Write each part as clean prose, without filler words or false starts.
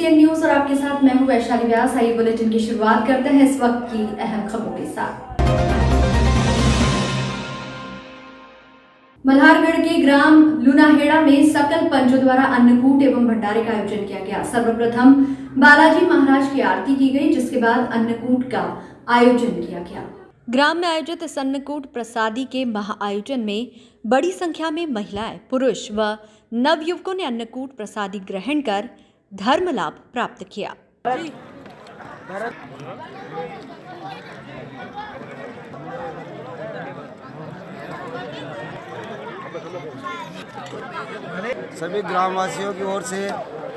ACN news और आपके साथ मैं हूं वैशाली व्यास। आइए बुलेटिन की शुरुआत करते हैं इस वक्त की अहम खबरों के साथ। मल्हारगढ़ के ग्राम लुनाहेड़ा में सकल पंचों द्वारा अन्नकूट एवं भंडारे का आयोजन किया गया। सर्वप्रथम बालाजी महाराज की आरती की गई, जिसके बाद अन्नकूट का आयोजन किया गया। ग्राम में आयोजित इस अन्नकूट प्रसादी के महाआयोजन में बड़ी संख्या में महिलाएं, पुरुष व नवयुवकों ने अन्नकूट प्रसादी ग्रहण कर धर्म लाभ प्राप्त किया। सभी ग्रामवासियों की ओर से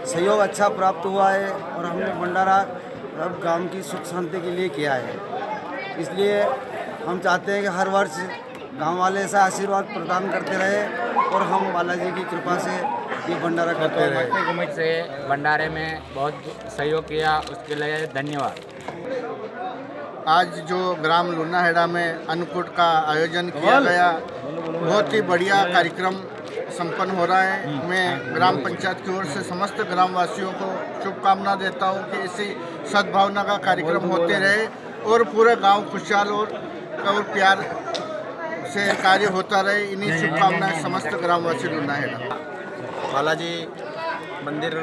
सहयोग अच्छा प्राप्त हुआ है और हमने भंडारा अब गांव की सुख शांति के लिए किया है। इसलिए हम चाहते हैं कि हर वर्ष गांव वाले ऐसा आशीर्वाद प्रदान करते रहे और हम बालाजी की कृपा से ये भंडारा करते रहे। से भंडारे में बहुत सहयोग किया, उसके लिए धन्यवाद। आज जो ग्राम लुनाहेड़ा में अन्नकूट का आयोजन किया गया, बहुत ही बढ़िया कार्यक्रम संपन्न हो रहा है। मैं ग्राम पंचायत की ओर से समस्त ग्रामवासियों को शुभकामना देता हूं कि इसी सद्भावना का कार्यक्रम होते रहे और पूरे गांव खुशहाल और प्यार से कार्य होता रहे। इन्हीं शुभकामनाएं समस्त ग्रामवासी लुनाहेड़ा। बालाजी मंदिर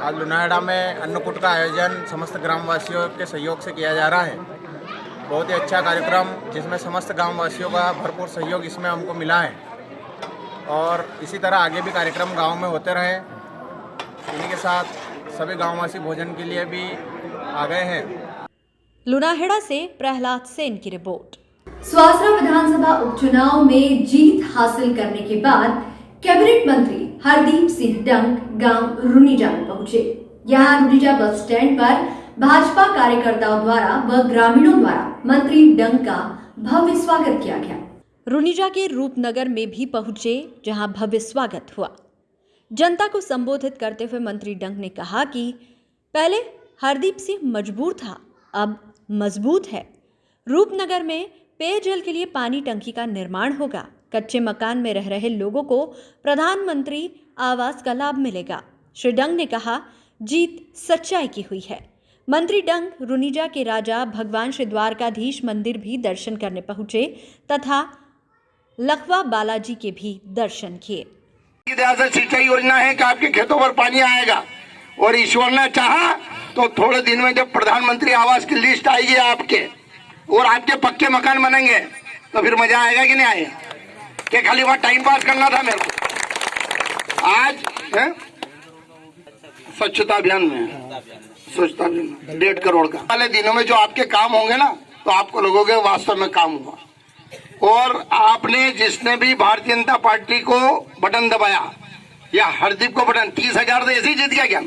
आज लुनाहेड़ा में अन्नकूट का आयोजन समस्त ग्रामवासियों के सहयोग से किया जा रहा है। बहुत ही अच्छा कार्यक्रम, जिसमें समस्त ग्रामवासियों का भरपूर सहयोग इसमें हमको मिला है और इसी तरह आगे भी कार्यक्रम गांव में होते रहे। इन्हीं के साथ सभी गांववासी भोजन के लिए भी आ गए हैं। लुनाहेड़ा से प्रहलाद सेन की रिपोर्ट। स्वासरा विधानसभा उपचुनाव में जीत हासिल करने के बाद कैबिनेट मंत्री हरदीप सिंह डंग गांव रुनीजा में पहुंचे। यहां रुनीजा बस स्टैंड पर भाजपा कार्यकर्ताओं द्वारा व ग्रामीणों द्वारा मंत्री डंग का भव्य स्वागत किया गया। रुनीजा के रूपनगर में भी पहुंचे, जहां भव्य स्वागत हुआ। जनता को संबोधित करते हुए मंत्री डंग ने कहा कि पहले हरदीप सिंह मजबूर था, अब मजबूत है। रूपनगर में पेयजल के लिए पानी टंकी का निर्माण होगा। कच्चे मकान में रह रहे लोगों को प्रधानमंत्री आवास का लाभ मिलेगा। श्री डंग ने कहा, जीत सच्चाई की हुई है। मंत्री डंग रुनीजा के राजा भगवान श्री द्वारकाधीश मंदिर भी दर्शन करने पहुंचे तथा लखवा बालाजी के भी दर्शन किए। सिंचाई योजना है कि आपके खेतों पर पानी आएगा और ईश्वर ने चाहा तो थोड़े दिन में जब प्रधानमंत्री आवास की लिस्ट आएगी आपके और आपके पक्के मकान बनेंगे तो फिर मजा आएगा कि नहीं आएगा? कि खाली वहां टाइम पास करना था मेरे को? आज स्वच्छता अभियान में स्वच्छता 1.5 करोड़ का वाले दिनों में जो आपके काम होंगे ना, तो आपको लोगों के वास्तव में काम हुआ। और आपने जिसने भी भारतीय जनता पार्टी को बटन दबाया या हरदीप को बटन 30,000 से ऐसे ही जीत गया क्या?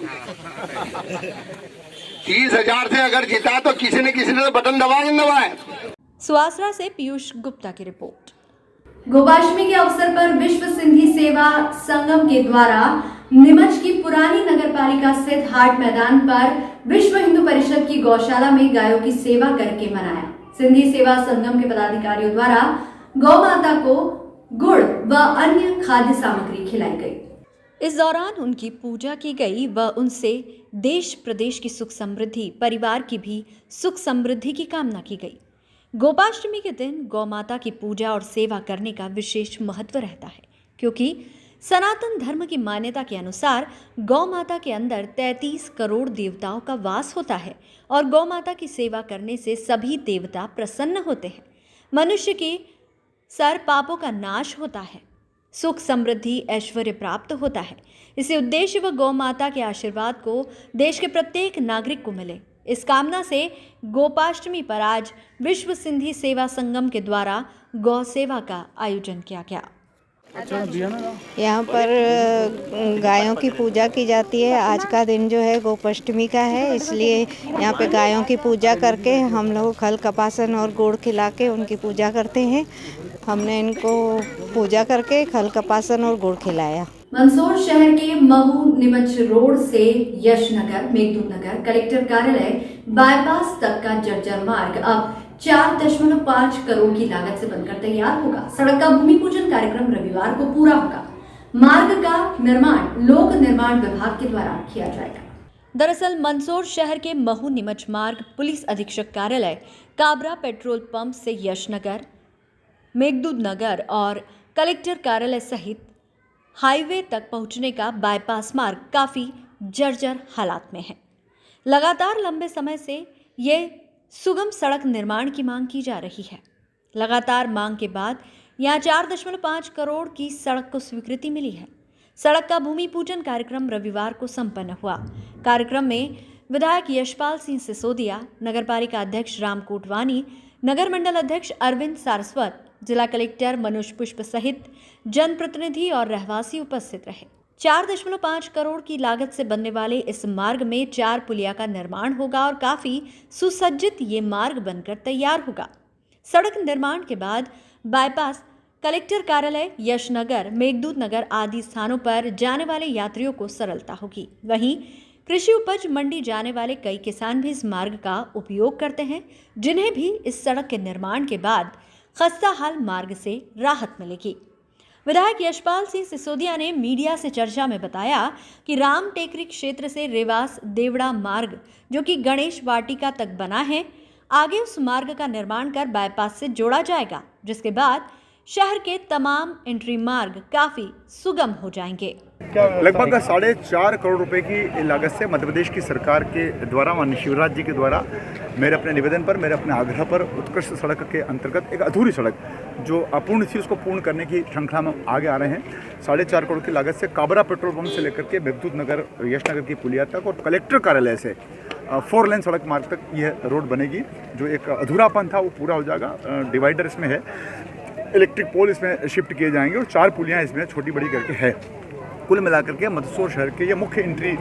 30,000 से अगर जीता तो किसी ने बटन दबाया नहीं दबाया। स्वासरा से पीयूष गुप्ता की रिपोर्ट। गोपाष्टमी के अवसर पर विश्व सिंधी सेवा संगम के द्वारा नीमच की पुरानी नगरपालिका स्थित हाट मैदान पर विश्व हिंदू परिषद की गौशाला में गायों की सेवा करके मनाया। सिंधी सेवा संगम के पदाधिकारियों द्वारा गौ माता को गुड़ व अन्य खाद्य सामग्री खिलाई गई। इस दौरान उनकी पूजा की गई व उनसे देश प्रदेश की सुख समृद्धि, परिवार की भी सुख समृद्धि की कामना की गई। गोपाष्टमी के दिन गौ माता की पूजा और सेवा करने का विशेष महत्व रहता है, क्योंकि सनातन धर्म की मान्यता के अनुसार गौ माता के अंदर 33 करोड़ देवताओं का वास होता है और गौ माता की सेवा करने से सभी देवता प्रसन्न होते हैं। मनुष्य के सर पापों का नाश होता है, सुख समृद्धि ऐश्वर्य प्राप्त होता है। इसी उद्देश्य व गौ माता के आशीर्वाद को देश के प्रत्येक नागरिक को मिले, इस कामना से गोपाष्टमी पर आज विश्व सिंधी सेवा संगम के द्वारा गौ सेवा का आयोजन किया गया। यहाँ पर गायों की पूजा की जाती है। आज का दिन जो है गोपाष्टमी का है, इसलिए यहाँ पे गायों की पूजा करके हम लोग खल कपासन और गुड़ खिला के उनकी पूजा करते हैं। हमने इनको पूजा करके खल कपासन और गुड़ खिलाया। मंदसौर शहर के महू नीमच रोड से यशनगर, मेघदूत नगर, कलेक्टर कार्यालय बाईपास तक का जर्जर मार्ग अब 4.5 करोड़ की लागत से बनकर तैयार होगा। सड़क का भूमि पूजन कार्यक्रम रविवार को पूरा होगा। मार्ग का निर्माण लोक निर्माण विभाग के द्वारा किया जाएगा। दरअसल मंदसौर शहर के महू नीमच मार्ग पुलिस अधीक्षक कार्यालय, काबरा पेट्रोल पंप से यशनगर, मेघदूत नगर और कलेक्टर कार्यालय सहित हाईवे तक पहुंचने का बाईपास मार्ग काफी जर्जर हालात में है। लगातार लंबे समय से ये सुगम सड़क निर्माण की मांग की जा रही है। लगातार मांग के बाद यहाँ 4.5 करोड़ की सड़क को स्वीकृति मिली है। सड़क का भूमि पूजन कार्यक्रम रविवार को संपन्न हुआ। कार्यक्रम में विधायक यशपाल सिंह सिसोदिया, नगरपालिका अध्यक्ष राम कोटवानी, नगर मंडल अध्यक्ष अरविंद सारस्वत, जिला कलेक्टर मनोज पुष्प सहित जनप्रतिनिधि और रहवासी उपस्थित रहे। 4.5 करोड़ की लागत से बनने वाले इस मार्ग में 4 पुलिया का निर्माण होगा और काफी सुसज्जित ये मार्ग बनकर तैयार होगा। सड़क निर्माण के बाद बाईपास, कलेक्टर कार्यालय, यशनगर, मेघदूत नगर आदि स्थानों पर जाने वाले यात्रियों को सरलता होगी। वहीं कृषि उपज मंडी जाने वाले कई किसान भी इस मार्ग का उपयोग करते हैं, जिन्हें भी इस सड़क के निर्माण के बाद खस्ताहाल मार्ग से राहत मिलेगी। विधायक यशपाल सिंह सिसोदिया ने मीडिया से चर्चा में बताया कि राम टेकरी क्षेत्र से रेवास देवड़ा मार्ग, जो कि गणेश वाटिका तक बना है, आगे उस मार्ग का निर्माण कर बाईपास से जोड़ा जाएगा, जिसके बाद शहर के तमाम एंट्री मार्ग काफी सुगम हो जाएंगे। लगभग 4.5 करोड़ रुपए की लागत से मध्य प्रदेश की सरकार के द्वारा, माननीय शिवराज जी के द्वारा मेरे अपने निवेदन पर, मेरे अपने आग्रह पर उत्कृष्ट सड़क के अंतर्गत एक अधूरी सड़क जो अपूर्ण थी उसको पूर्ण करने की श्रृंखला में आगे आ रहे हैं। 4.5 करोड़ की लागत से काबरा पेट्रोल पंप से लेकर के मेघदूत नगर, यशनगर की पुलिया तक और कलेक्टर कार्यालय से 4 लेन सड़क मार्ग तक यह रोड बनेगी। जो एक अधूरापन था वो पूरा हो जाएगा। डिवाइडर इसमें है, इलेक्ट्रिक पोल इसमें शिफ्ट किए जाएंगे और 4 पुलियाँ इसमें छोटी बड़ी करके है। कुल मिलाकर के मंदसौर शहर के ये मुख्य एंट्री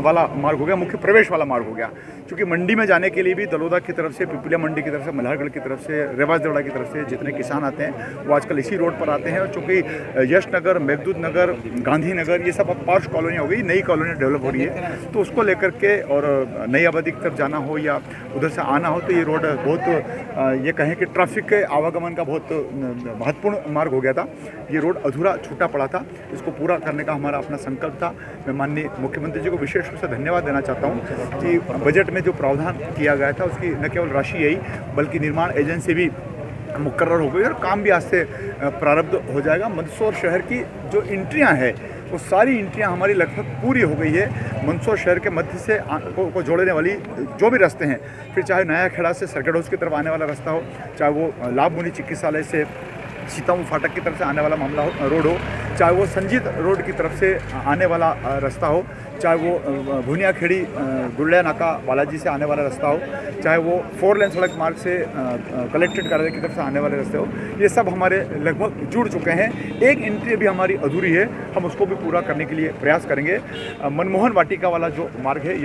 वाला मार्ग हो गया, मुख्य प्रवेश वाला मार्ग हो गया। क्योंकि मंडी में जाने के लिए भी दलोदा की तरफ से, पिपलिया मंडी की तरफ से, मल्हारगढ़ की तरफ से, रेवास देवड़ा की तरफ से जितने किसान आते हैं वो आजकल इसी रोड पर आते हैं। और चूँकि यशनगर, मेघदूत नगर, गांधीनगर ये सब अब पार्श कॉलोनी हो गई, नई कॉलोनी डेवलप हो रही है, तो उसको लेकर के और नई आबादी की तरफ जाना हो या उधर से आना हो तो ये रोड बहुत, ये कहें कि ट्रैफिक के आवागमन का बहुत महत्वपूर्ण मार्ग हो गया था। ये रोड अधूरा छूटा पड़ा था, इसको पूरा करने का हमारा अपना संकल्प था। मैं माननीय मुख्यमंत्री जी को विशेष रूप से धन्यवाद देना चाहता हूँ कि बजट में जो प्रावधान किया गया था उसकी न केवल राशि यही बल्कि निर्माण एजेंसी भी मुकर्रर हो गई और काम भी आज से प्रारंभ हो जाएगा। मंदसौर शहर की जो एंट्रियाँ हैं वो सारी एंट्रियाँ हमारी लगभग पूरी हो गई है। मंदसौर शहर के मध्य से को जोड़ने वाली जो भी रास्ते हैं, फिर चाहे नया खेड़ा से सर्किट हाउस की तरफ आने वाला रास्ता हो, चाहे वो लाभ मुनि चिकित्सालय से सीताऊ फाटक की तरफ से आने वाला मामला हो, रोड हो, चाहे वो संजीत रोड की तरफ से आने वाला रास्ता हो, चाहे वो भुनियाखेड़ी गुड़िया नाका बालाजी से आने वाला रास्ता हो, चाहे वो 4 लेन सड़क मार्ग से कलेक्ट्रेट कार्यालय की तरफ से आने वाले रास्ते हो, ये सब हमारे लगभग जुड़ चुके हैं। एक एंट्री भी हमारी अधूरी है, हम उसको भी पूरा करने के लिए प्रयास करेंगे। मनमोहन वाटिका वाला जो मार्ग है,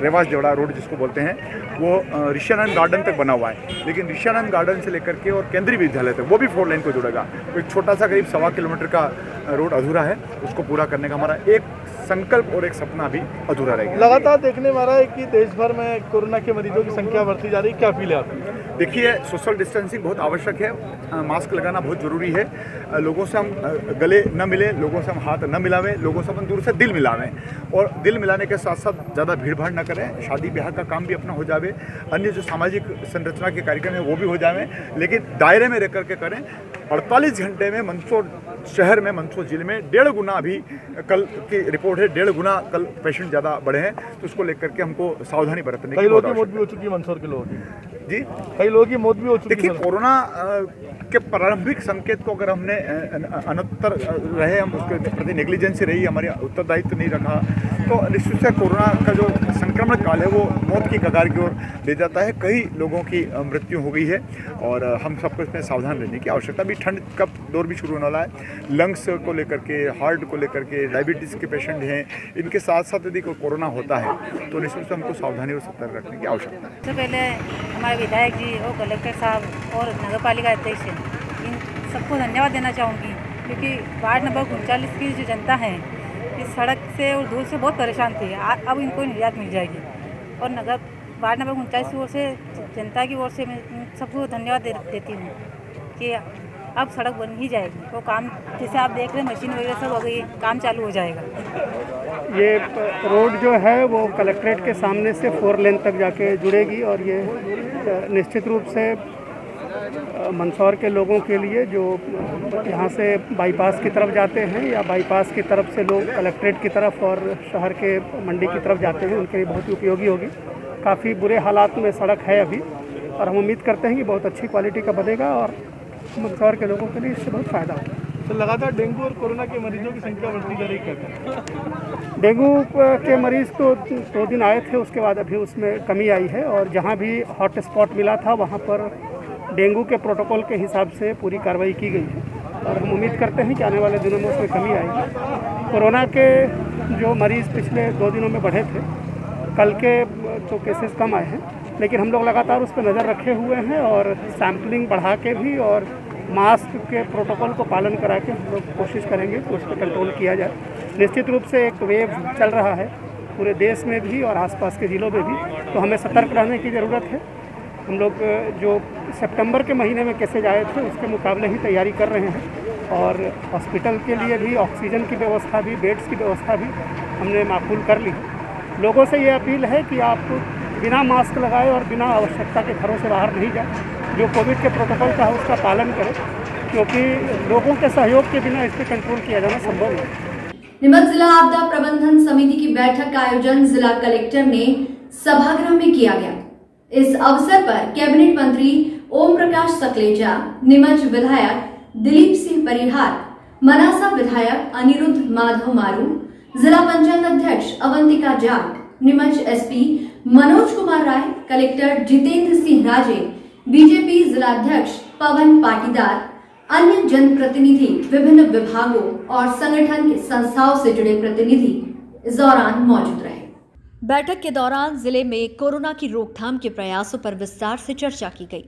रेवास देवड़ा रोड जिसको बोलते हैं, वो ऋषियानंद गार्डन तक बना हुआ है, लेकिन ऋषियानंद गार्डन से लेकर के और केंद्रीय विद्यालय तक वो भी 4 लेन को जोड़ेगा। एक छोटा सा करीब 1.25 किलोमीटर का रोड अधूरा है, उसको पूरा करने का हमारा एक संकल्प और एक सपना भी अधूरा रहेगा। लगातार देखने में आ रहा है कि देश भर में कोरोना के मरीजों की संख्या बढ़ती जा रही है, क्या फील है आपकी? देखिए, सोशल डिस्टेंसिंग बहुत आवश्यक है, मास्क लगाना बहुत ज़रूरी है। लोगों से हम गले न मिले, लोगों से हम हाथ न मिलावें, लोगों से अपन दूर से दिल मिलावें और दिल मिलाने के साथ साथ ज़्यादा भीड़ भाड़ न करें। शादी ब्याह का काम भी अपना हो जावे, अन्य जो सामाजिक संरचना के कार्यक्रम है वो भी हो जावे, लेकिन दायरे में रह करके करें। 48 घंटे में मंदसौर शहर में, मंदसौर जिले में 1.5 गुना अभी कल की रिपोर्ट है, 1.5 गुना कल पेशेंट ज़्यादा बढ़े हैं, तो उसको लेकर के हमको सावधानी बरतने की। कई लोगों की मौत भी हो चुकी है मंदसौर के लोगों की। जी, कई लोगों की मौत भी हो चुकी है। देखिए, कोरोना के प्रारंभिक संकेत को अगर हमने अनुत्तर रहे, हम उसके प्रति नेग्लिजेंसी रही, हमारी उत्तरदायित्व नहीं रखा, तो निश्चित से कोरोना का जो संक्रमण काल है वो मौत की कगार की ओर ले जाता है। कई लोगों की मृत्यु हो गई है और हम सबको इसमें सावधान रहने की आवश्यकता। अभी ठंड का दौर भी शुरू होने वाला है, लंग्स को लेकर के, हार्ट को लेकर के, डायबिटीज़ के पेशेंट हैं, इनके साथ साथ यदि कोरोना होता है तो निश्चित से हमको सावधानी और सतर्क रखने की आवश्यकता है। सबसे पहले हमारे विधायक जी और कलेक्टर साहब और नगर पालिका अध्यक्ष, इन सबको धन्यवाद देना चाहूँगी, क्योंकि वार्ड नंबर 39 की जो जनता है इस सड़क से और दूर से बहुत परेशान थी, अब इनको निजात मिल जाएगी। और नगर वार्ड नंबर 39 की ओर से, जनता की ओर से मैं सबको धन्यवाद देती हूँ कि अब सड़क बन ही जाएगी। वो काम जैसे आप देख रहे हैं मशीन वगैरह सब हो गई, काम चालू हो जाएगा। ये रोड जो है वो कलेक्ट्रेट के सामने से 4 लेन तक जाके जुड़ेगी और ये निश्चित रूप से मंदसौर के लोगों के लिए जो यहाँ से बाईपास की तरफ जाते हैं या बाईपास की तरफ से लोग कलेक्ट्रेट की तरफ और शहर के मंडी की तरफ जाते हैं, उनके लिए बहुत ही उपयोगी होगी। काफ़ी बुरे हालात में सड़क है अभी और हम उम्मीद करते हैं कि बहुत अच्छी क्वालिटी का बनेगा और मंदसौर के लोगों के लिए इससे बहुत फ़ायदा होगा। तो लगातार डेंगू और कोरोना के मरीजों की संख्या बढ़ती जा रही है। डेंगू के मरीज़ तो 2 दिन आए थे, उसके बाद अभी उसमें कमी आई है और जहाँ भी हॉट स्पॉट मिला था वहाँ पर डेंगू के प्रोटोकॉल के हिसाब से पूरी कार्रवाई की गई है और हम उम्मीद करते हैं कि आने वाले दिनों में उसमें कमी आएगी। कोरोना के जो मरीज़ पिछले 2 दिनों में बढ़े थे, कल के तो केसेस कम आए हैं, लेकिन हम लोग लगातार उस पर नज़र रखे हुए हैं और सैम्पलिंग बढ़ा के भी और मास्क के प्रोटोकॉल को पालन करा के हम लोग कोशिश करेंगे कि उस पर कंट्रोल किया जाए। निश्चित रूप से एक वेव चल रहा है पूरे देश में भी और आसपास के ज़िलों में भी, तो हमें सतर्क रहने की ज़रूरत है। हम लोग जो सितंबर के महीने में केसेज आए थे उसके मुकाबले ही तैयारी कर रहे हैं और हॉस्पिटल के लिए भी ऑक्सीजन की व्यवस्था भी, बेड्स की व्यवस्था भी हमने माकूल कर ली है। लोगों से ये अपील है कि आप बिना मास्क लगाए और बिना आवश्यकता के घरों से बाहर नहीं जाए, जो कोविड के प्रोटोकॉल का है उसका पालन करें, क्योंकि लोगों के सहयोग के बिना इस पर कंट्रोल किया जाना संभव नहीं। नीमच जिला आपदा प्रबंधन समिति की बैठक का आयोजन जिला कलेक्टर ने सभागृह में किया गया। इस अवसर पर कैबिनेट मंत्री ओम प्रकाश सकलेचा, नीमच विधायक दिलीप सिंह परिहार, मनासा विधायक अनिरुद्ध माधव मारू, जिला पंचायत अध्यक्ष अवंतिका जाट, नीमच एसपी मनोज कुमार राय, कलेक्टर जितेंद्र सिंह राजे, बीजेपी जिलाध्यक्ष पवन पाटीदार, अन्य जनप्रतिनिधि, विभिन्न विभागों और संगठन के संस्थाओं से जुड़े प्रतिनिधि इस दौरान मौजूद रहे। बैठक के दौरान जिले में कोरोना की रोकथाम के प्रयासों पर विस्तार से चर्चा की गई।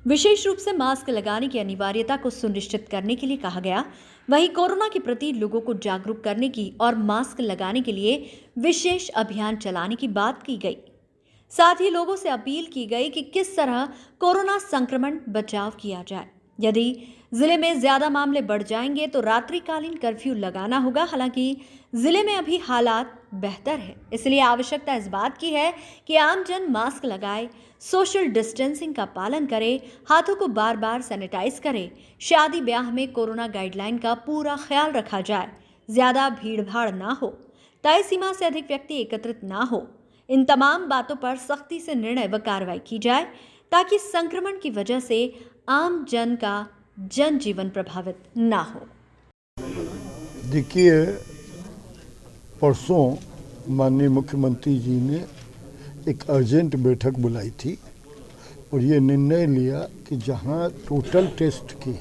विशेष रूप से मास्क लगाने की अनिवार्यता को सुनिश्चित करने के लिए कहा गया। वहीं कोरोना के प्रति लोगों को जागरूक करने की और मास्क लगाने के लिए विशेष अभियान चलाने की बात की गई। साथ ही लोगों से अपील की गई कि किस तरह कोरोना संक्रमण बचाव किया जाए। यदि जिले में ज्यादा मामले बढ़ जाएंगे तो रात्रिकालीन कर्फ्यू लगाना होगा। हालांकि जिले में अभी हालात बेहतर है, इसलिए आवश्यकता इस बात की है कि आमजन मास्क लगाए, सोशल डिस्टेंसिंग का पालन करे, हाथों को बार बार सैनिटाइज करे, शादी ब्याह में कोरोना गाइडलाइन का पूरा ख्याल रखा जाए, ज्यादा भीड़ भाड़ ना हो, तय सीमा से अधिक व्यक्ति एकत्रित ना हो। इन तमाम बातों पर सख्ती से निर्णय व कार्रवाई की जाए ताकि संक्रमण की वजह से आम जन का जनजीवन प्रभावित ना हो। देखिए, परसों माननीय मुख्यमंत्री जी ने एक अर्जेंट बैठक बुलाई थी और ये निर्णय लिया कि जहां टोटल टेस्ट के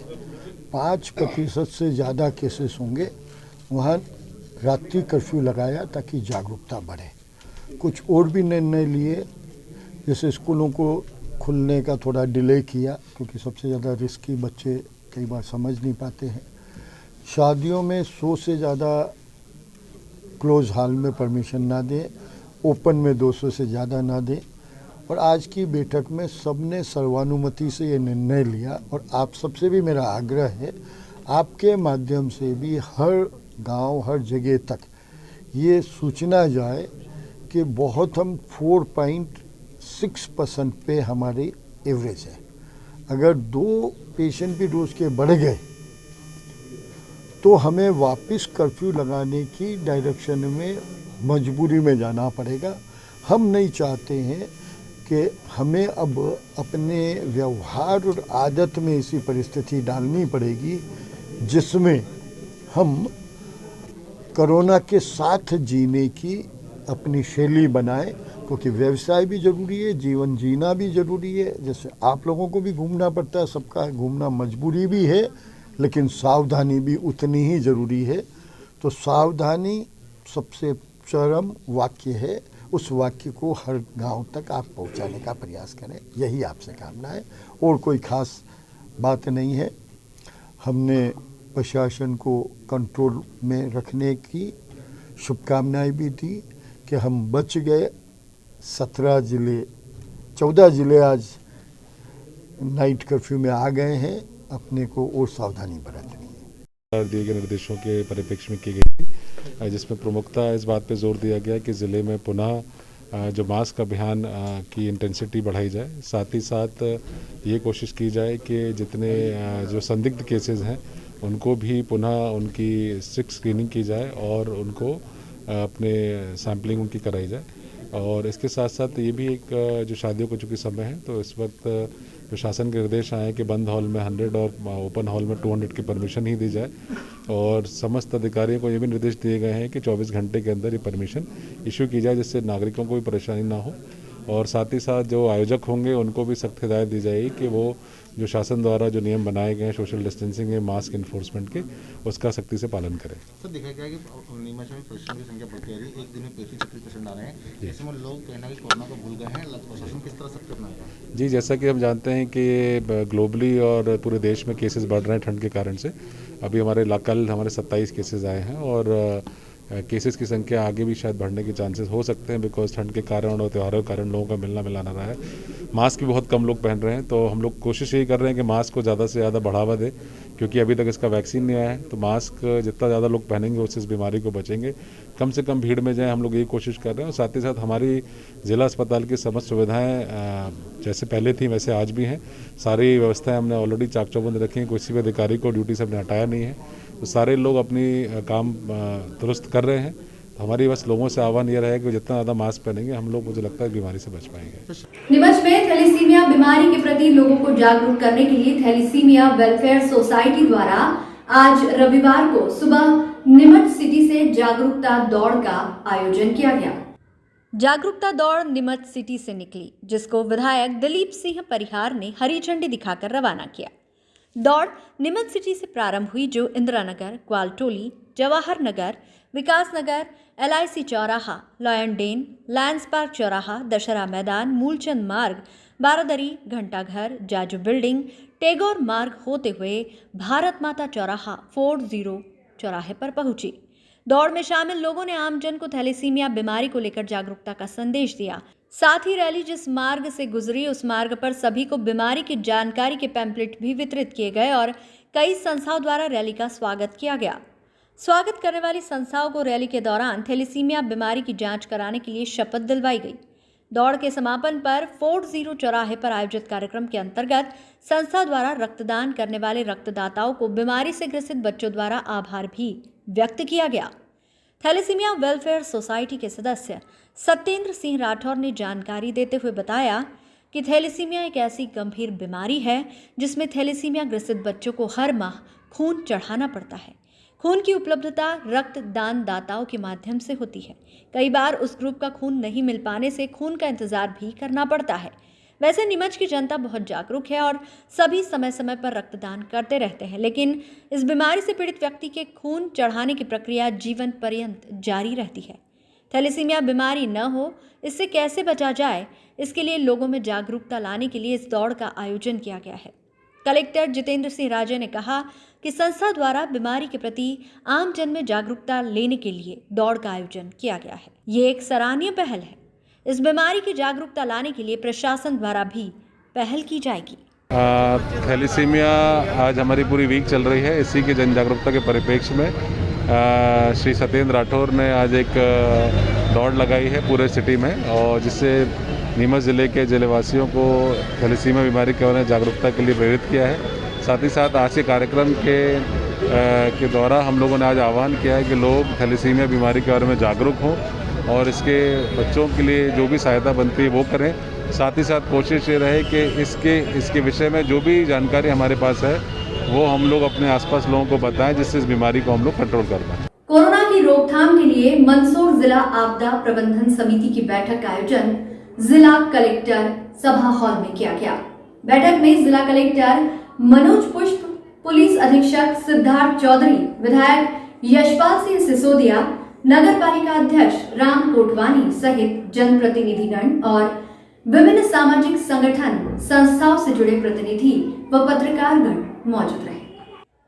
5% से ज़्यादा केसेस होंगे वहां रात्रि कर्फ्यू लगाया ताकि जागरूकता बढ़े। कुछ और भी निर्णय लिए, जैसे स्कूलों को खुलने का थोड़ा डिले किया क्योंकि सबसे ज़्यादा रिस्की बच्चे कई बार समझ नहीं पाते हैं। शादियों में 100 से ज़्यादा क्लोज हॉल में परमिशन ना दें, ओपन में 200 से ज़्यादा ना दें। और आज की बैठक में सबने सर्वानुमति से ये निर्णय लिया और आप सबसे भी मेरा आग्रह है, आपके माध्यम से भी हर गांव, हर जगह तक ये सूचना जाए कि बहुत हम 4.6% पे हमारी एवरेज है। अगर 2 पेशेंट भी डोज के बढ़ गए तो हमें वापस कर्फ्यू लगाने की डायरेक्शन में मजबूरी में जाना पड़ेगा। हम नहीं चाहते हैं कि हमें अब अपने व्यवहार और आदत में ऐसी परिस्थिति डालनी पड़ेगी जिसमें हम कोरोना के साथ जीने की अपनी शैली बनाएं, क्योंकि व्यवसाय भी ज़रूरी है, जीवन जीना भी ज़रूरी है। जैसे आप लोगों को भी घूमना पड़ता है, सबका घूमना मजबूरी भी है, लेकिन सावधानी भी उतनी ही ज़रूरी है। तो सावधानी सबसे चरम वाक्य है, उस वाक्य को हर गांव तक आप पहुंचाने का प्रयास करें, यही आपसे कामना है और कोई ख़ास बात नहीं है। हमने प्रशासन को कंट्रोल में रखने की शुभकामनाएं भी दी कि हम बच गए। 14 जिले आज नाइट कर्फ्यू में आ गए हैं अपने को और सावधानी बरतनी है। दिए गए निर्देशों के परिप्रेक्ष्य में की गई थी, जिसमें प्रमुखता इस बात पर जोर दिया गया कि ज़िले में पुनः जो मास्क अभियान की इंटेंसिटी बढ़ाई जाए। साथ ही साथ ये कोशिश की जाए कि जितने जो संदिग्ध केसेस हैं उनको भी पुनः उनकी स्ट्रिक्ट स्क्रीनिंग की जाए और उनको अपने सैम्पलिंग उनकी कराई जाए। और इसके साथ साथ ये भी एक जो शादियों का चूँकि समय है तो इस वक्त प्रशासन के निर्देश आए कि बंद हॉल में 100 और ओपन हॉल में 200 की परमिशन ही दी जाए। और समस्त अधिकारियों को ये भी निर्देश दिए गए हैं कि 24 घंटे के अंदर ये परमिशन इशू की जाए, जिससे नागरिकों को भी परेशानी ना हो। और साथ ही साथ जो आयोजक होंगे उनको भी सख्त हिदायत दी जाएगी कि वो जो शासन द्वारा जो नियम बनाए गए हैं सोशल डिस्टेंसिंग के, मास्क इन्फोर्समेंट के, उसका सख्ती से पालन करें। सर देखा गया कि नीमच में पेशेंट की संख्या बढ़ती जा रही है, एक दिन में 35-36 पेशेंट आ रहे हैं, इसमें लोग कहना कि कोरोना को भूल गए हैं, प्रशासन किस तरह सख्त अपनाएगा? जी, जैसा कि हम जानते हैं कि ग्लोबली और पूरे देश में केसेस बढ़ रहे हैं ठंड के कारण से। अभी कल हमारे 27 केसेस आए हैं और केसेस की संख्या आगे भी शायद बढ़ने के चांसेस हो सकते हैं, बिकॉज ठंड के कारण और त्योहारों के कारण लोगों का मिलना मिलाना रहा है। मास्क भी बहुत कम लोग पहन रहे हैं, तो हम लोग कोशिश यही कर रहे हैं कि मास्क को ज़्यादा से ज़्यादा बढ़ावा दें, क्योंकि अभी तक इसका वैक्सीन नहीं आया है। तो मास्क जितना ज़्यादा लोग पहनेंगे उससे इस बीमारी को बचेंगे। कम से कम भीड़ में जाएँ, हम लोग यही कोशिश कर रहे हैं। और साथ ही साथ हमारी ज़िला अस्पताल की समस्त सुविधाएँ जैसे पहले थी वैसे आज भी हैं। सारी व्यवस्थाएँ हमने ऑलरेडी चाक चौबंद रखी हैं, किसी भी अधिकारी को ड्यूटी से हमने हटाया नहीं है। तो सारे लोग अपनी काम दुरुस्त कर रहे हैं। हमारी बस लोगों से आह्वान ये रहेगा कि जितना ज़्यादा मास्क पहनेंगे हम लोग, मुझे लगता है बीमारी से बच पाएंगे। नीमच में थैलीसीमिया बीमारी के प्रति लोगों को जागरूक करने के लिए थैलीसीमिया वेलफेयर सोसाइटी द्वारा आज रविवार को सुबह नीमच सिटी से जागरूकता दौड़ का आयोजन किया गया। जागरूकता दौड़ नीमच सिटी से निकली, जिसको विधायक दिलीप सिंह परिहार ने हरी झंडी दिखाकर रवाना किया। दौड़ नीमच सिटी से प्रारंभ हुई, जो इंदिरा नगर, ग्वालटोली, जवाहर नगर, विकास नगर, LIC चौराहा, लॉयन डेन, लायंस पार्क चौराहा, दशहरा मैदान, मूलचंद मार्ग, बारादरी, घंटाघर, जाजू बिल्डिंग, टैगोर मार्ग होते हुए भारत माता चौराहा, फोर्ट 0 चौराहे पर पहुंची। दौड़ में शामिल लोगों ने आमजन को थैलेसीमिया बीमारी को लेकर जागरूकता का संदेश दिया। साथ ही रैली जिस मार्ग से गुजरी उस मार्ग पर सभी को बीमारी की जानकारी के पैम्पलेट भी वितरित किए गए और कई संस्थाओं द्वारा रैली का स्वागत किया गया। स्वागत करने वाली संस्थाओं को रैली के दौरान थैलेसीमिया बीमारी की जांच कराने के लिए शपथ दिलवाई गई। दौड़ के समापन पर फोर्ट 0 चौराहे पर आयोजित कार्यक्रम के अंतर्गत संस्था द्वारा रक्तदान करने वाले रक्तदाताओं को बीमारी से ग्रसित बच्चों द्वारा आभार भी व्यक्त किया गया। थैलेसीमिया वेलफेयर सोसाइटी के सदस्य सत्येंद्र सिंह राठौर ने जानकारी देते हुए बताया कि थैलेसीमिया एक ऐसी गंभीर बीमारी है जिसमें थैलेसीमिया ग्रसित बच्चों को हर माह खून चढ़ाना पड़ता है। खून की उपलब्धता रक्तदान दाताओं के माध्यम से होती है। कई बार उस ग्रुप का खून नहीं मिल पाने से खून का इंतजार भी करना पड़ता है। वैसे नीमच की जनता बहुत जागरूक है और सभी समय समय पर रक्तदान करते रहते हैं, लेकिन इस बीमारी से पीड़ित व्यक्ति के खून चढ़ाने की प्रक्रिया जीवन पर्यंत जारी रहती है। थैलेसीमिया बीमारी न हो, इससे कैसे बचा जाए, इसके लिए लोगों में जागरूकता लाने के लिए इस दौड़ का आयोजन किया गया है। कलेक्टर जितेंद्र सिंह राजे ने कहा कि संस्था द्वारा बीमारी के प्रति आम जन में जागरूकता लेने के लिए दौड़ का आयोजन किया गया है। ये एक सराहनीय पहल है। इस बीमारी की जागरूकता लाने के लिए प्रशासन द्वारा भी पहल की जाएगी। थैलेसीमिया आज हमारी पूरी वीक चल रही है। इसी के जन जागरूकता के परिप्रेक्ष्य में श्री सत्येंद्र राठौर ने आज एक दौड़ लगाई है पूरे सिटी में, और जिससे नीमच ज़िले के ज़िलेवासियों को थैलेसीमिया बीमारी के बारे में जागरूकता के लिए प्रेरित किया है। साथ ही साथ आज के कार्यक्रम के द्वारा हम लोगों ने आज आह्वान किया है कि लोग थैलेसीमिया बीमारी के बारे में जागरूक हों और इसके बच्चों के लिए जो भी सहायता बनती है वो करें। साथ ही साथ कोशिश ये रहे कि इसके विषय में जो भी जानकारी हमारे पास है वो हम लोग अपने आसपास लोगों को बताएं, जिससे इस बीमारी को हम लोग कंट्रोल कर पाएं। कोरोना की रोकथाम के लिए मंदसौर जिला आपदा प्रबंधन समिति की बैठक का आयोजन जिला कलेक्टर सभा हॉल में किया गया। बैठक में जिला कलेक्टर मनोज पुष्प, पुलिस अधीक्षक सिद्धार्थ चौधरी, विधायक यशपाल सिंह सिसोदिया, नगर पालिका अध्यक्ष राम कोटवानी सहित जनप्रतिनिधिगण और विभिन्न सामाजिक संगठन संस्थाओं से जुड़े प्रतिनिधि व पत्रकारगण मौजूद रहे।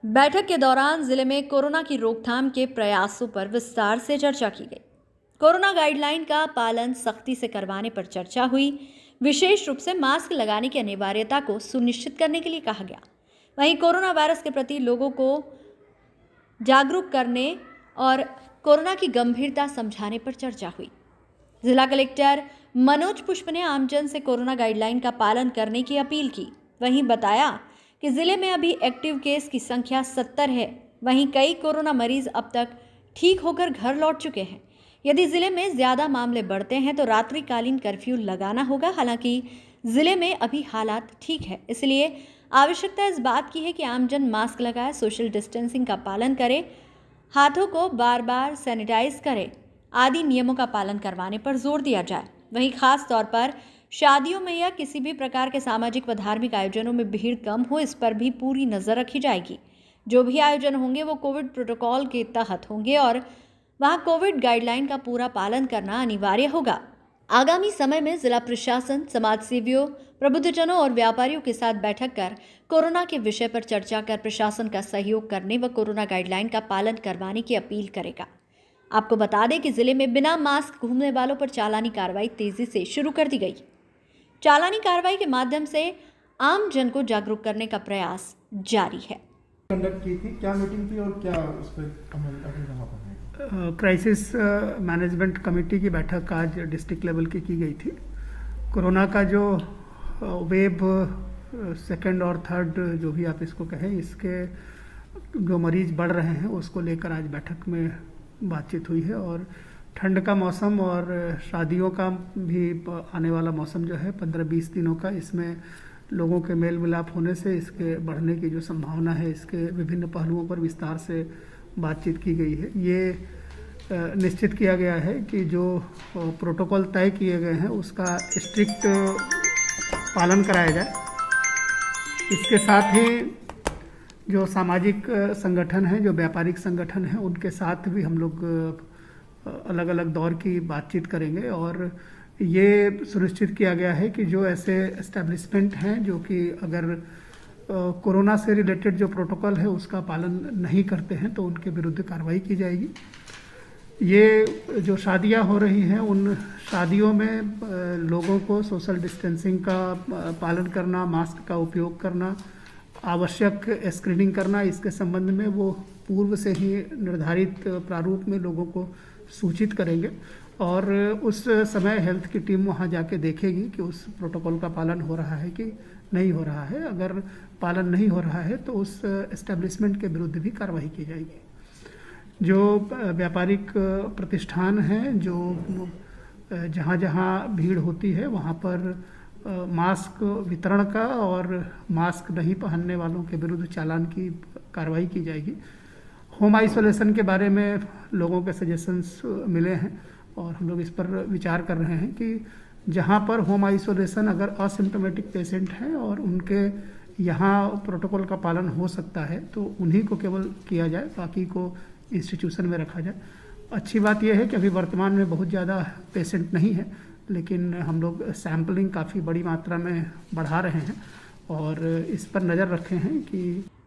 बैठक के दौरान जिले में कोरोना की रोकथाम के प्रयासों पर विस्तार से चर्चा की गई। कोरोना गाइडलाइन का पालन सख्ती से करवाने पर चर्चा हुई। विशेष रूप से मास्क लगाने की अनिवार्यता को सुनिश्चित करने के लिए कहा गया। वहीं कोरोना वायरस के प्रति लोगों को जागरूक करने और कोरोना की गंभीरता समझाने पर चर्चा हुई। जिला कलेक्टर मनोज पुष्प ने आमजन से कोरोना गाइडलाइन का पालन करने की अपील की। वहीं बताया कि जिले में अभी एक्टिव केस की संख्या 70 है। वहीं कई कोरोना मरीज अब तक ठीक होकर घर लौट चुके हैं। यदि जिले में ज्यादा मामले बढ़ते हैं तो रात्रिकालीन कर्फ्यू लगाना होगा। हालांकि जिले में अभी हालात ठीक है, इसलिए आवश्यकता इस बात की है कि आमजन मास्क लगाए, सोशल डिस्टेंसिंग का पालन करे, हाथों को बार बार सैनिटाइज करे आदि नियमों का पालन करवाने पर जोर दिया जाए। वहीं खास तौर पर शादियों में या किसी भी प्रकार के सामाजिक व धार्मिक आयोजनों में भीड़ कम हो, इस पर भी पूरी नजर रखी जाएगी। जो भी आयोजन होंगे वो कोविड प्रोटोकॉल के तहत होंगे और वहां कोविड गाइडलाइन का पूरा पालन करना अनिवार्य होगा। आगामी समय में जिला प्रशासन, समाज सेवियों, प्रबुद्धजनों और व्यापारियों के साथ बैठक कर कोरोना के विषय पर चर्चा कर प्रशासन का सहयोग करने व कोरोना गाइडलाइन का पालन करवाने की अपील करेगा। आपको बता दें कि जिले में बिना मास्क घूमने वालों पर चालानी कार्रवाई तेजी से शुरू कर दी गई। चालानी कार्रवाई के माध्यम से आम जन को जागरूक करने का प्रयास जारी है। कंडक्ट की थी, क्या मीटिंग थी और क्या उस पर अमल अभी कहाँ पर है? क्राइसिस मैनेजमेंट कमेटी की बैठक आज डिस्ट्रिक्ट लेवल की गई थी। कोरोना का जो वेव सेकंड और थर्ड जो भी आप इसको कहें, इसके जो मरीज बढ़ रहे हैं उसको लेकर आज बैठक में बातचीत हुई है। और ठंड का मौसम और शादियों का भी आने वाला मौसम जो है 15-20 दिनों का, इसमें लोगों के मेल मिलाप होने से इसके बढ़ने की जो संभावना है, इसके विभिन्न पहलुओं पर विस्तार से बातचीत की गई है। ये निश्चित किया गया है कि जो प्रोटोकॉल तय किए गए हैं उसका स्ट्रिक्ट पालन कराया जाए। इसके साथ ही जो सामाजिक संगठन हैं, जो व्यापारिक संगठन हैं, उनके साथ भी हम लोग अलग अलग दौर की बातचीत करेंगे। और ये सुनिश्चित किया गया है कि जो ऐसे एस्टेब्लिशमेंट हैं जो कि अगर कोरोना से रिलेटेड जो प्रोटोकॉल है उसका पालन नहीं करते हैं तो उनके विरुद्ध कार्रवाई की जाएगी। ये जो शादियां हो रही हैं उन शादियों में लोगों को सोशल डिस्टेंसिंग का पालन करना, मास्क का उपयोग करना, आवश्यक स्क्रीनिंग करना, इसके संबंध में वो पूर्व से ही निर्धारित प्रारूप में लोगों को सूचित करेंगे। और उस समय हेल्थ की टीम वहाँ जाके देखेगी कि उस प्रोटोकॉल का पालन हो रहा है कि नहीं हो रहा है। अगर पालन नहीं हो रहा है तो उस एस्टेब्लिशमेंट के विरुद्ध भी कार्रवाई की जाएगी। जो व्यापारिक प्रतिष्ठान हैं, जो जहाँ जहाँ भीड़ होती है वहाँ पर मास्क वितरण का और मास्क नहीं पहनने वालों के विरुद्ध चालान की कार्रवाई की जाएगी। होम आइसोलेशन के बारे में लोगों के सजेशंस मिले हैं और हम लोग इस पर विचार कर रहे हैं कि जहाँ पर होम आइसोलेशन अगर असिम्प्टोमेटिक पेशेंट हैं और उनके यहाँ प्रोटोकॉल का पालन हो सकता है तो उन्हीं को केवल किया जाए, बाकी को इंस्टीट्यूशन में रखा जाए। अच्छी बात यह है कि अभी वर्तमान में बहुत ज़्यादा पेशेंट नहीं है, लेकिन हम लोग सैम्पलिंग काफ़ी बड़ी मात्रा में बढ़ा रहे हैं और इस पर नज़र रखे हैं कि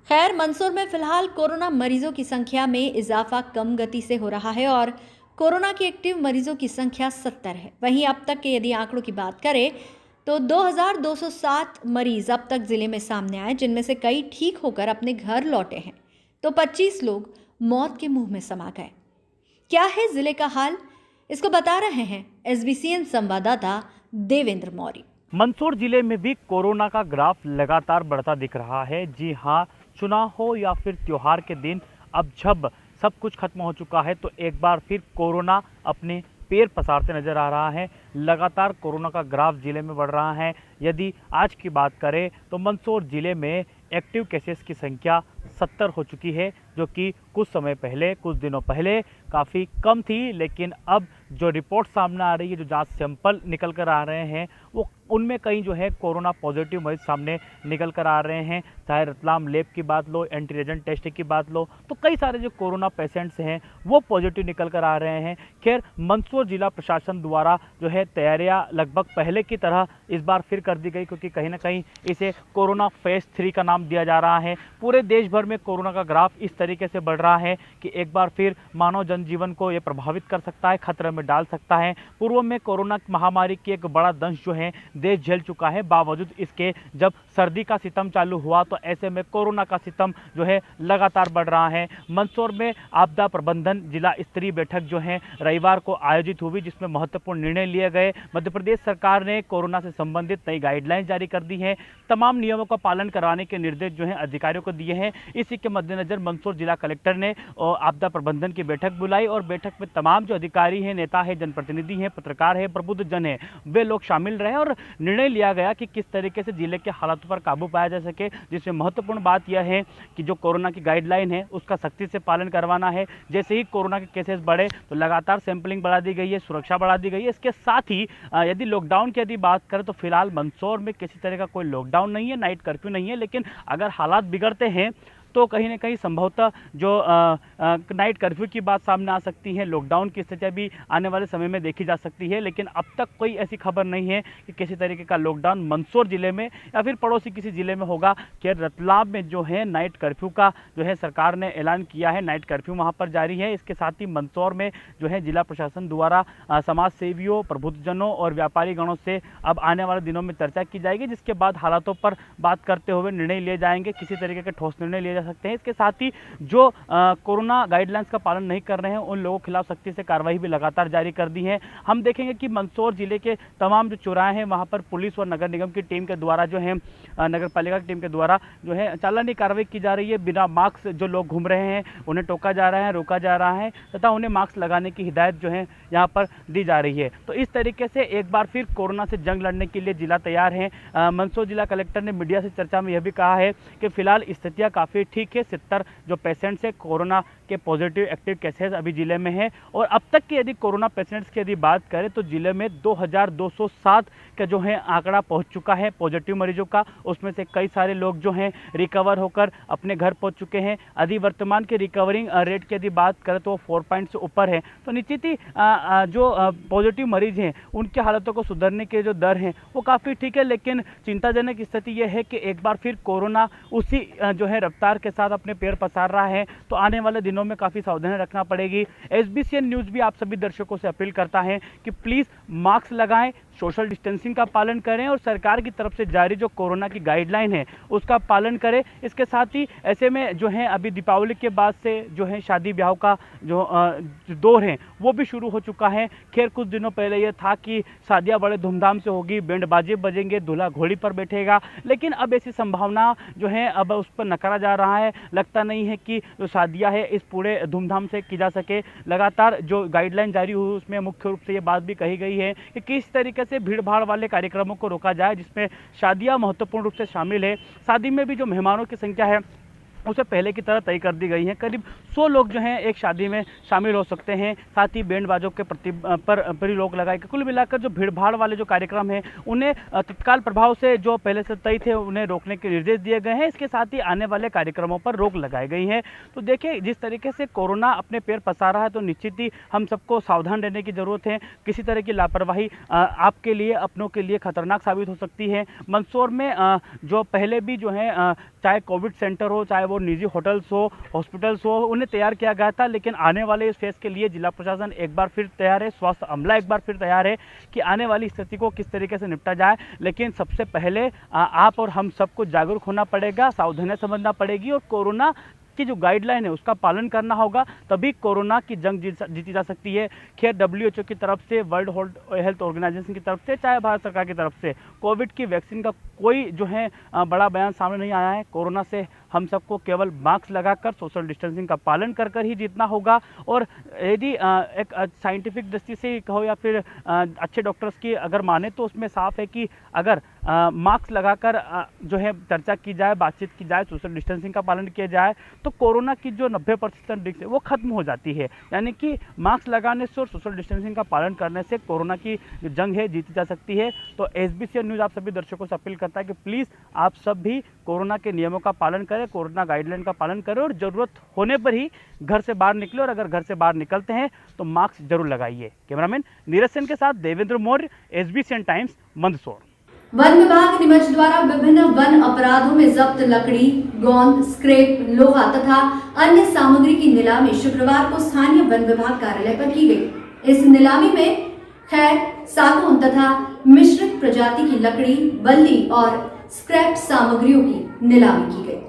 खैर मंदसौर में फिलहाल कोरोना मरीजों की संख्या में इजाफा कम गति से हो रहा है और कोरोना के एक्टिव मरीजों की संख्या 70 है। वहीं अब तक के यदि आंकड़ों की बात करें तो 2207 मरीज अब तक जिले में सामने आए, जिनमें से कई ठीक होकर अपने घर लौटे हैं तो 25 लोग मौत के मुंह में समा गए। क्या है जिले का हाल, इसको बता रहे हैं SBCN संवाददाता देवेंद्र मौर्य। मंदसौर जिले में भी कोरोना का ग्राफ लगातार बढ़ता दिख रहा है। जी हाँ, चुनाव हो या फिर त्योहार के दिन, अब जब सब कुछ खत्म हो चुका है तो एक बार फिर कोरोना अपने पैर पसारते नजर आ रहा है। लगातार कोरोना का ग्राफ जिले में बढ़ रहा है। यदि आज की बात करें तो मंदसौर जिले में एक्टिव केसेस की संख्या 70 हो चुकी है, जो कि कुछ समय पहले, कुछ दिनों पहले काफ़ी कम थी। लेकिन अब जो रिपोर्ट सामने आ रही है, जो जांच सैंपल निकल कर आ रहे हैं, वो उनमें कई जो है कोरोना पॉजिटिव मरीज सामने निकल कर आ रहे हैं। चाहे रतलाम लैब की बात लो, एंटीजन टेस्ट की बात लो, तो कई सारे जो कोरोना पेशेंट्स हैं वो पॉजिटिव निकल कर आ रहे हैं। खैर मंदसौर जिला प्रशासन द्वारा जो है तैयारियां लगभग पहले की तरह इस बार फिर कर दी गई, क्योंकि कहीं ना कहीं इसे कोरोना फेज 3 का नाम दिया जा रहा है। पूरे देश भर में कोरोना का ग्राफ इस तरीके से बढ़ रहा है कि एक बार फिर मानव जनजीवन को ये प्रभावित कर सकता है, खतरे में डाल सकता है। पूर्व में कोरोना महामारी की एक बड़ा दंश जो है देश झेल चुका है, बावजूद इसके जब सर्दी का सितम चालू हुआ तो ऐसे में कोरोना का सितम जो है लगातार बढ़ रहा है। मंदसौर में आपदा प्रबंधन जिला स्तरीय बैठक जो है रविवार को आयोजित हुई, जिसमें महत्वपूर्ण निर्णय लिए गए। मध्य प्रदेश सरकार ने कोरोना से संबंधित नई गाइडलाइंस जारी कर दी है, तमाम नियमों का पालन कराने के निर्देश जो है अधिकारियों को दिए हैं। इसी के मद्देनजर मंदसौर जिला कलेक्टर ने आपदा प्रबंधन की बैठक बुलाई और बैठक में तमाम जो अधिकारी हैं, नेता है, जनप्रतिनिधि हैं, पत्रकार है, प्रबुद्ध जन है, वे लोग शामिल रहे और निर्णय लिया गया कि किस तरीके से जिले के हालातों पर काबू पाया जा सके। जिसमें महत्वपूर्ण बात यह है कि जो कोरोना की गाइडलाइन है उसका सख्ती से पालन करवाना है। जैसे ही कोरोना के केसेस बढ़े तो लगातार सैंपलिंग बढ़ा दी गई है, सुरक्षा बढ़ा दी गई है। इसके साथ ही यदि लॉकडाउन की यदि बात करें तो फिलहाल मंदसौर में किसी तरह का कोई लॉकडाउन नहीं है, नाइट कर्फ्यू नहीं है, लेकिन अगर हालात बिगड़ते हैं तो कहीं ना कहीं संभवतः जो नाइट कर्फ्यू की बात सामने आ सकती है, लॉकडाउन की स्थिति भी आने वाले समय में देखी जा सकती है। लेकिन अब तक कोई ऐसी खबर नहीं है कि किसी तरीके का लॉकडाउन मंदसौर जिले में या फिर पड़ोसी किसी जिले में होगा। कि रतलाम में जो है नाइट कर्फ्यू का जो है सरकार ने ऐलान किया है, नाइट कर्फ्यू वहाँ पर जारी है। इसके साथ ही मंदसौर में जो है जिला प्रशासन द्वारा समाज सेवियों, प्रबुद्धजनों और व्यापारी गणों से अब आने वाले दिनों में चर्चा की जाएगी, जिसके बाद हालातों पर बात करते हुए निर्णय लिए जाएंगे, किसी तरीके के ठोस निर्णय लिए सकते हैं। इसके साथ ही जो कोरोना गाइडलाइंस का पालन नहीं कर रहे हैं उन लोगों के खिलाफ सख्ती से कार्रवाई भी लगातार जारी कर दी है। हम देखेंगे कि मंदसौर जिले के तमाम जो चौराहे हैं वहां पर पुलिस और नगर निगम की टीम के द्वारा जो है नगर पालिका की टीम के द्वारा जो है चालानी कार्रवाई की जा रही है। बिना मास्क जो लोग घूम रहे हैं उन्हें टोका जा रहा है, रोका जा रहा है तथा उन्हें मास्क लगाने की हिदायत जो है यहाँ पर दी जा रही है। तो इस तरीके से एक बार फिर कोरोना से जंग लड़ने के लिए जिला तैयार है। मंदसौर जिला कलेक्टर ने मीडिया से चर्चा में यह भी कहा है कि फिलहाल स्थितियाँ काफ़ी ठीक है। 70 जो पेशेंट्स है कोरोना के पॉजिटिव एक्टिव केसेस अभी जिले में है और अब तक की यदि कोरोना पेशेंट्स की यदि बात करें तो जिले में 2207 का जो है आंकड़ा पहुंच चुका है पॉजिटिव मरीजों का। उसमें से कई सारे लोग जो हैं रिकवर होकर अपने घर पहुंच चुके हैं। अभी वर्तमान के रिकवरिंग रेट की यदि बात करें तो 4 पॉइंट से ऊपर है। तो निश्चित ही जो पॉजिटिव मरीज हैं उनके हालतों को सुधरने के जो दर हैं वो काफ़ी ठीक है। लेकिन चिंताजनक स्थिति यह है कि एक बार फिर कोरोना उसी जो है रफ्तार के साथ अपने पैर पसार रहा है। तो आने वाले दिनों में काफ़ी सावधानी रखना पड़ेगी। SBCN न्यूज़ भी आप सभी दर्शकों से अपील करता है कि प्लीज़ मास्क लगाएं, सोशल डिस्टेंसिंग का पालन करें और सरकार की तरफ से जारी जो कोरोना की गाइडलाइन है उसका पालन करें। इसके साथ ही ऐसे में जो है अभी दीपावली के बाद से जो है शादी ब्याह का जो दौर है वो भी शुरू हो चुका है। खैर कुछ दिनों पहले यह था कि शादियां बड़े धूमधाम से होगी, बैंड बाजे बजेंगे, दूल्हा घोड़ी पर बैठेगा, लेकिन अब ऐसी संभावना जो है अब उस पर नकारा जा रहा है। लगता नहीं है कि जो शादियां है इस पूरे धूमधाम से की जा सके। लगातार जो गाइडलाइन जारी हुई उसमें मुख्य रूप से ये बात भी कही गई है कि किस तरीके से भीड़ भाड़ वाले कार्यक्रमों को रोका जाए, जिसमें शादियां महत्वपूर्ण रूप से शामिल है। शादी में भी जो मेहमानों की संख्या है उसे पहले की तरह तय कर दी गई है। करीब 100 लोग जो हैं एक शादी में शामिल हो सकते हैं। साथ ही बैंड बाजों के पर रोक लगाई गई। कुल मिलाकर जो भीड़ भाड़ वाले जो कार्यक्रम हैं उन्हें तत्काल प्रभाव से जो पहले से तय थे उन्हें रोकने के निर्देश दिए गए हैं। इसके साथ ही आने वाले कार्यक्रमों पर रोक लगाई गई है। तो देखिए जिस तरीके से कोरोना अपने पैर पसार रहा है तो निश्चित ही हम सबको सावधान रहने की ज़रूरत है। किसी तरह की लापरवाही आपके लिए, अपनों के लिए खतरनाक साबित हो सकती है। मंदसौर में जो पहले भी जो है चाहे कोविड सेंटर हो, चाहे वो निजी होटल्स हो, हॉस्पिटल्स हो, उन्हें तैयार किया गया था। लेकिन आने वाले इस फेज के लिए जिला प्रशासन एक बार फिर तैयार है, स्वास्थ्य अमला एक बार फिर तैयार है कि आने वाली स्थिति को किस तरीके से निपटा जाए। लेकिन सबसे पहले आप और हम सबको जागरूक होना पड़ेगा, सावधानियां समझना पड़ेगी और कोरोना की जो गाइडलाइन है उसका पालन करना होगा, तभी कोरोना की जंग जीती जा सकती है। खैर WHO की तरफ से, वर्ल्ड हेल्थ ऑर्गेनाइजेशन की तरफ से, चाहे भारत सरकार की तरफ से कोविड की वैक्सीन का कोई जो है बड़ा बयान सामने नहीं आया है। कोरोना से हम सबको केवल मास्क लगाकर, सोशल डिस्टेंसिंग का पालन कर ही जीतना होगा। और यदि एक साइंटिफिक दृष्टि से कहो या फिर अच्छे डॉक्टर्स की अगर माने तो उसमें साफ है कि अगर मास्क लगाकर जो है चर्चा की जाए, बातचीत की जाए, सोशल डिस्टेंसिंग का पालन किया जाए तो कोरोना की जो 90% रिस्क है वो खत्म हो जाती है। यानी कि मास्क लगाने से और सोशल डिस्टेंसिंग का पालन करने से कोरोना की जो जंग है जीती जा सकती है। तो SBCN न्यूज़ आप सभी दर्शकों से अपील करता है कि प्लीज़ आप सब भी कोरोना के नियमों का पालन करें, कोरोना गाइडलाइन का पालन करें और ज़रूरत होने पर ही घर से बाहर निकले और अगर घर से बाहर निकलते हैं तो मास्क जरूर लगाइए। कैमरामैन नीरज सेन के साथ Devendra Maurya, SBCN times, Mandsaur. One विभाग नीमच द्वारा विभिन्न वन अपराधों में जब्त लकड़ी, गोंद, स्क्रैप, लोहा तथा अन्य सामग्री की नीलामी शुक्रवार को स्थानीय वन विभाग कार्यालय पर की गई। इस नीलामी में खैर, सागौन तथा मिश्रित प्रजाति की लकड़ी, बल्ली और स्क्रैप सामग्रियों की नीलामी की गई।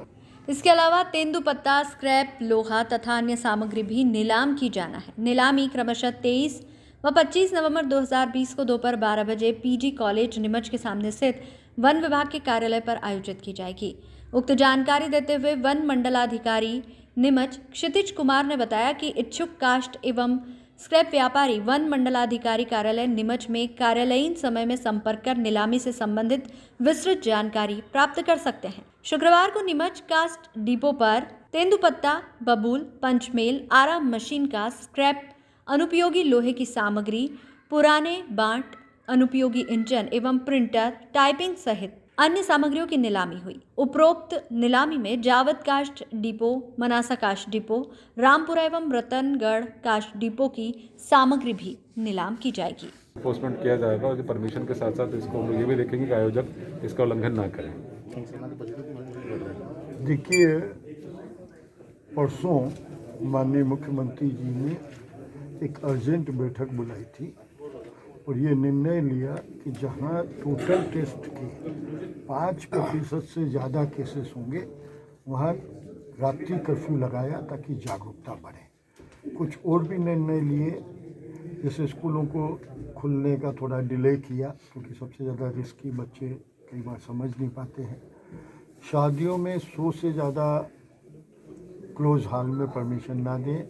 इसके अलावा तेंदुपत्ता, स्क्रैप, लोहा तथा अन्य सामग्री भी नीलाम की जाना है। नीलामी क्रमशः 23 व 25 नवंबर 2020 को दोपहर 12 बजे पीजी कॉलेज नीमच के सामने स्थित वन विभाग के कार्यालय पर आयोजित की जाएगी। उक्त जानकारी देते हुए वन मंडलाधिकारी नीमच क्षितिज कुमार ने बताया कि इच्छुक काष्ठ एवं स्क्रैप व्यापारी वन मंडलाधिकारी कार्यालय नीमच में कार्यालयीन समय में संपर्क कर नीलामी से संबंधित विस्तृत जानकारी प्राप्त कर सकते हैं। शुक्रवार को नीमच कास्ट डिपो पर तेंदुपत्ता, बबूल, पंचमेल, आराम मशीन का स्क्रैप, अनुपयोगी लोहे की सामग्री, पुराने बांट, अनुपयोगी इंजन एवं प्रिंटर, टाइपिंग सहित अन्य सामग्रियों की नीलामी हुई। उपरोक्त नीलामी में जावद कास्ट डिपो, मनासा कास्ट डिपो, रामपुरा एवं रतनगढ़ कास्ट डिपो की सामग्री भी नीलाम की जाएगी। एनफोर्समेंट किया जाएगा और परमिशन के साथ साथ इसको हम ये भी देखेंगे कि आयोजक इसका उल्लंघन ना करें। देखिए, परसों माननीय मुख्यमंत्री जी ने एक अर्जेंट बैठक बुलाई थी और ये निर्णय लिया कि जहां टोटल टेस्ट के 5% से ज़्यादा केसेस होंगे वहां रात्रि कर्फ्यू लगाया ताकि जागरूकता बढ़े। कुछ और भी निर्णय लिए, जैसे स्कूलों को खुलने का थोड़ा डिले किया क्योंकि सबसे ज़्यादा रिस्की बच्चे कई बार समझ नहीं पाते हैं। शादियों में 100 से ज़्यादा क्लोज हॉल में परमिशन ना दें,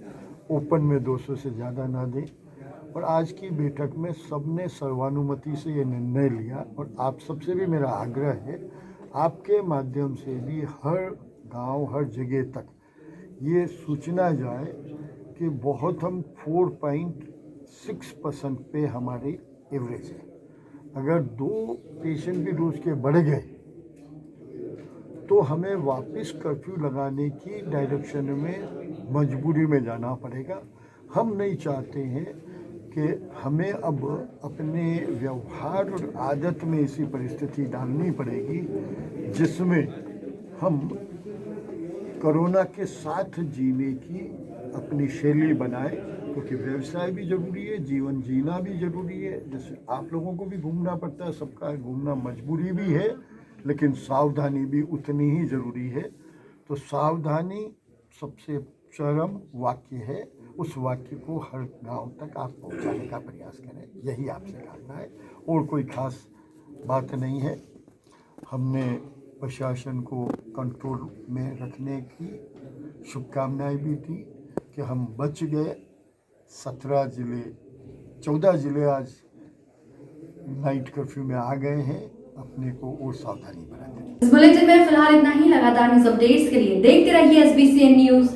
ओपन में 200 से ज़्यादा ना दें। और आज की बैठक में सबने सर्वानुमति से ये निर्णय लिया और आप सबसे भी मेरा आग्रह है, आपके माध्यम से भी हर गांव, हर जगह तक ये सूचना जाए कि बहुत हम 4.6% पे हमारी एवरेज है। अगर 2 पेशेंट भी रोज़ के बढ़ गए तो हमें वापस कर्फ्यू लगाने की डायरेक्शन में मजबूरी में जाना पड़ेगा। हम नहीं चाहते हैं कि हमें अब अपने व्यवहार और आदत में ऐसी परिस्थिति डालनी पड़ेगी जिसमें हम कोरोना के साथ जीने की अपनी शैली बनाए, क्योंकि व्यवसाय भी ज़रूरी है, जीवन जीना भी ज़रूरी है। जैसे आप लोगों को भी घूमना पड़ता है, सबका घूमना मजबूरी भी है, लेकिन सावधानी भी उतनी ही ज़रूरी है। तो सावधानी सबसे चरम वाक्य है, उस वाक्य को हर गांव तक आप पहुंचाने का प्रयास करें, यही आपसे कहना है और कोई खास बात नहीं है। हमने प्रशासन को कंट्रोल में रखने की शुभकामनाएं भी दी कि हम बच गए। 14 जिले आज नाइट कर्फ्यू में आ गए हैं, अपने को और सावधानी बरतें। इस बुलेटिन में फिलहाल इतना ही। लगातार न्यूज अपडेट्स के लिए देखते रहिए SBCN न्यूज।